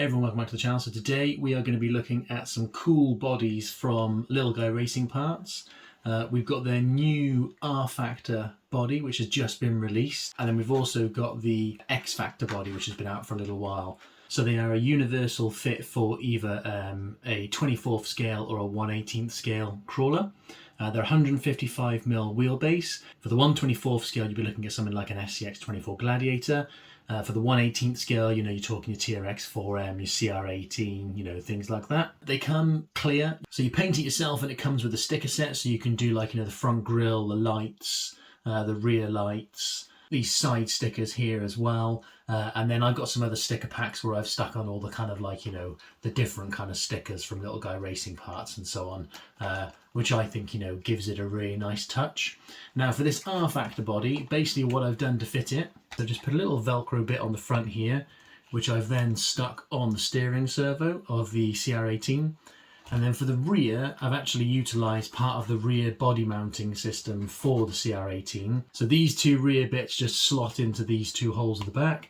Hey everyone, welcome back to the channel. So today we are going to be looking at some cool bodies from Little Guy Racing Parts. We've got their new R Factor body, which has just been released. And then we've also got the X Factor body, which has been out for a little while. So they are a universal fit for either a 24th scale or a 1/18th scale crawler. They're 155mm wheelbase. For the 1/24th scale, you'd be looking at something like an SCX 24 Gladiator. For the 1/18th scale, you're talking your TRX 4M, your CR18, things like that. They come clear, so you paint it yourself and it comes with a sticker set, so you can do the front grille, the lights, the rear lights, these side stickers here as well. And then I've got some other sticker packs where I've stuck on all the the different kind of stickers from Little Guy Racing Parts and so on, which I think, gives it a really nice touch. Now for this R Factor body, basically what I've done to fit it, I've just put a little Velcro bit on the front here, which I've then stuck on the steering servo of the CR18. And then for the rear, I've actually utilised part of the rear body mounting system for the CR18. So these two rear bits just slot into these two holes at the back,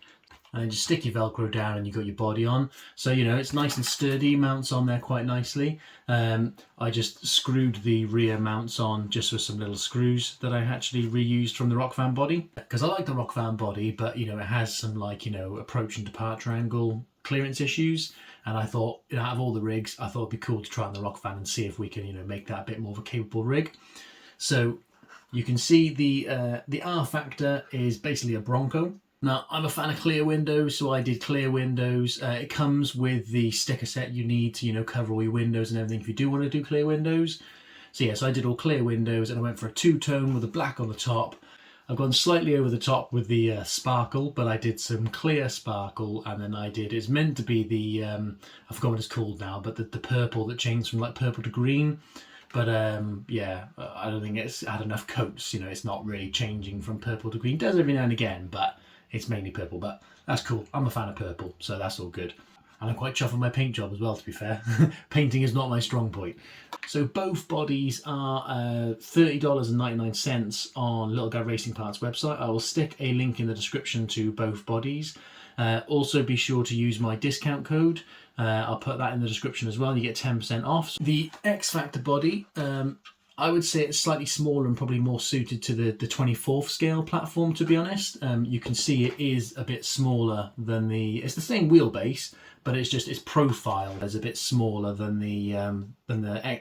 and then just stick your Velcro down and you've got your body on. So, it's nice and sturdy, mounts on there quite nicely. I just screwed the rear mounts on just with some little screws that I actually reused from the Rock Van body. Because I like the Rock Van body, but, it has some approach and departure angle clearance issues. And I thought, out of all the rigs, I thought it'd be cool to try on the Rock Van and see if we can, make that a bit more of a capable rig. So you can see the R Factor is basically a Bronco. Now, I'm a fan of clear windows, so I did clear windows. It comes with the sticker set you need to, cover all your windows and everything if you do want to do clear windows. So yeah, so I did all clear windows and I went for a two-tone with a black on the top. I've gone slightly over the top with the sparkle, but I did some clear sparkle, and then it's meant to be the, I forgot what it's called now, but the purple that changed from purple to green. But yeah, I don't think it's had enough coats, it's not really changing from purple to green. It does every now and again, but it's mainly purple, but that's cool. I'm a fan of purple, so that's all good. And I'm quite chuffed with my paint job as well, to be fair. Painting is not my strong point. So both bodies are $30.99 on Little Guy Racing Parts website. I will stick a link in the description to both bodies. Also be sure to use my discount code. I'll put that in the description as well. You get 10% off. The X Factor body, I would say it's slightly smaller and probably more suited to the 24th scale platform, to be honest. You can see it is a bit smaller than it's the same wheelbase, but its profile is a bit smaller than the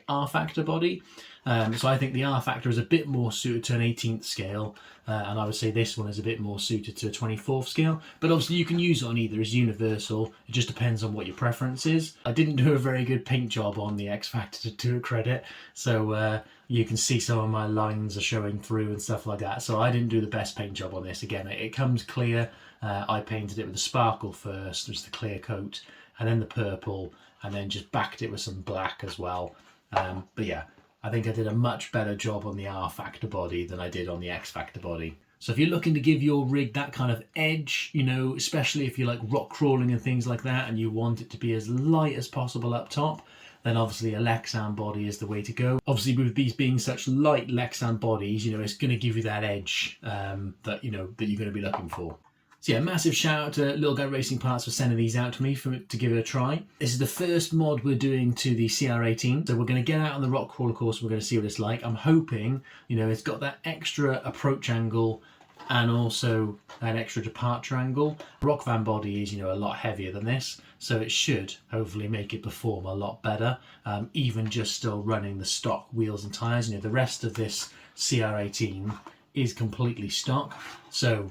R Factor body. So I think the R Factor is a bit more suited to an 18th scale, and I would say this one is a bit more suited to a 24th scale. But obviously you can use it on either, it's universal. It just depends on what your preference is. I didn't do a very good paint job on the X Factor to a credit, so you can see some of my lines are showing through and stuff like that. So I didn't do the best paint job on this. Again, it comes clear. I painted it with the sparkle first, just the clear coat, and then the purple, and then just backed it with some black as well. But yeah, I think I did a much better job on the R Factor body than I did on the X Factor body. So if you're looking to give your rig that kind of edge, especially if you like rock crawling and things like that, and you want it to be as light as possible up top, then obviously a Lexan body is the way to go. Obviously with these being such light Lexan bodies, it's going to give you that edge that you're going to be looking for. So yeah, massive shout out to Little Guy Racing Parts for sending these out to me to give it a try. This is the first mod we're doing to the CR18. So we're going to get out on the rock crawler course. We're going to see what it's like. I'm hoping, it's got that extra approach angle and also an extra departure angle. Rock Van body is, a lot heavier than this. So it should hopefully make it perform a lot better, even just still running the stock wheels and tyres. The rest of this CR18 is completely stock. So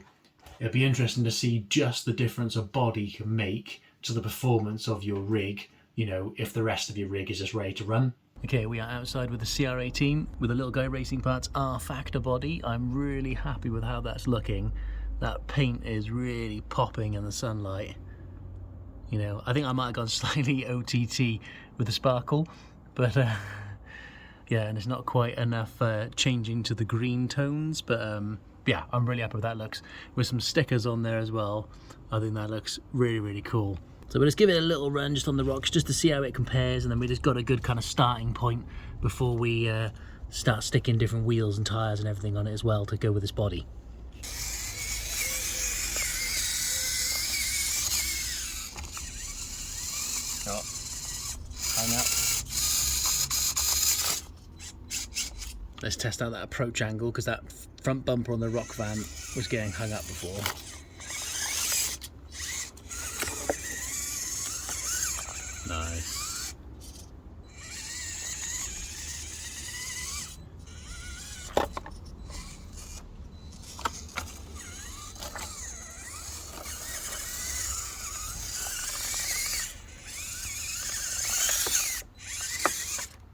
it'll be interesting to see just the difference a body can make to the performance of your rig, if the rest of your rig is just ready to run. Okay, we are outside with the CR18 with the Little Guy Racing Parts R Factor body. I'm really happy with how that's looking. That paint is really popping in the sunlight. I think I might have gone slightly OTT with the sparkle, but yeah, and it's not quite enough changing to the green tones, but yeah, I'm really happy with that looks. With some stickers on there as well, I think that looks really, really cool. So we'll just give it a little run just on the rocks, just to see how it compares, and then we just got a good kind of starting point before we start sticking different wheels and tyres and everything on it as well to go with this body. Oh, hang up. Let's test out that approach angle, because that front bumper on the rock van was getting hung up before. Nice.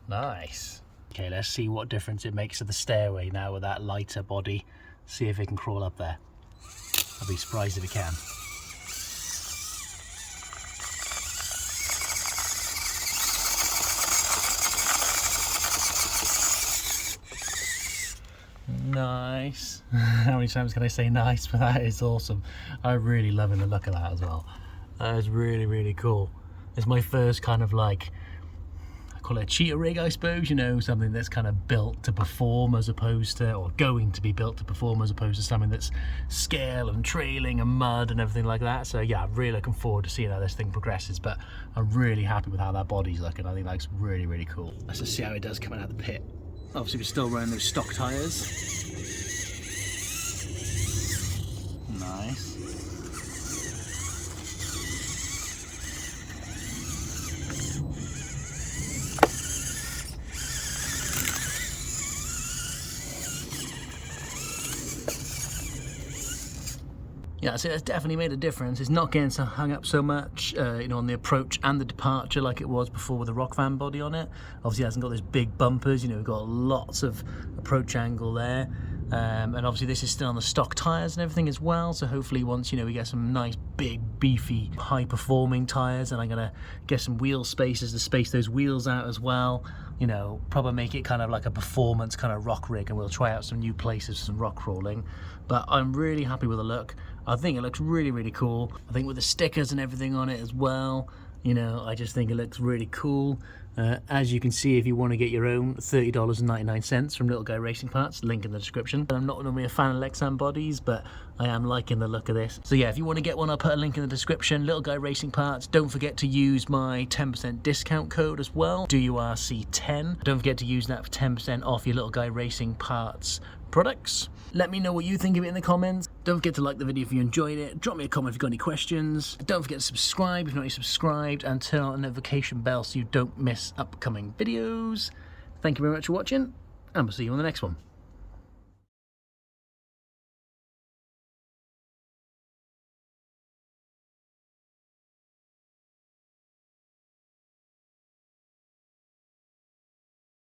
Nice. Okay, let's see what difference it makes to the stairway now with that lighter body. See if it can crawl up there. I'll be surprised if it can. Nice. How many times can I say nice? But that is awesome. I'm really loving the look of that as well. That is really, really cool. It's my first kind of like, I call it a cheetah rig, I suppose, you know, something that's kind of built to perform as opposed to, or going to be built to perform as opposed to something that's scale and trailing and mud and everything like that. So yeah, I'm really looking forward to seeing how this thing progresses, but I'm really happy with how that body's looking. I think that's really, really cool. Let's just see how it does coming out of the pit. Obviously we're still running those stock tyres. Nice. Yeah, so it's definitely made a difference. It's not getting so hung up so much, you know, on the approach and the departure like it was before with the rock van body on it. Obviously it hasn't got those big bumpers, you know, we've got lots of approach angle there. And obviously this is still on the stock tyres and everything as well, so hopefully once, you know, we get some nice big beefy high performing tyres, and I'm gonna get some wheel spacers to space those wheels out as well, you know, probably make it kind of like a performance kind of rock rig, and we'll try out some new places for some rock crawling. But I'm really happy with the look. I think it looks really, really cool. I think with the stickers and everything on it as well, you know, I just think it looks really cool. As you can see, if you want to get your own, $30.99 from Little Guy Racing Parts, link in the description. I'm not normally a fan of Lexan bodies, but I am liking the look of this. So yeah, if you want to get one, I'll put a link in the description. Little Guy Racing Parts. Don't forget to use my 10% discount code as well, DURC10. Don't forget to use that for 10% off your Little Guy Racing Parts products. Let me know what you think of it in the comments. Don't forget to like the video if you enjoyed it. Drop me a comment if you've got any questions. Don't forget to subscribe if you're not already subscribed, and turn on the notification bell so you don't miss upcoming videos. Thank you very much for watching, and we'll see you on the next one.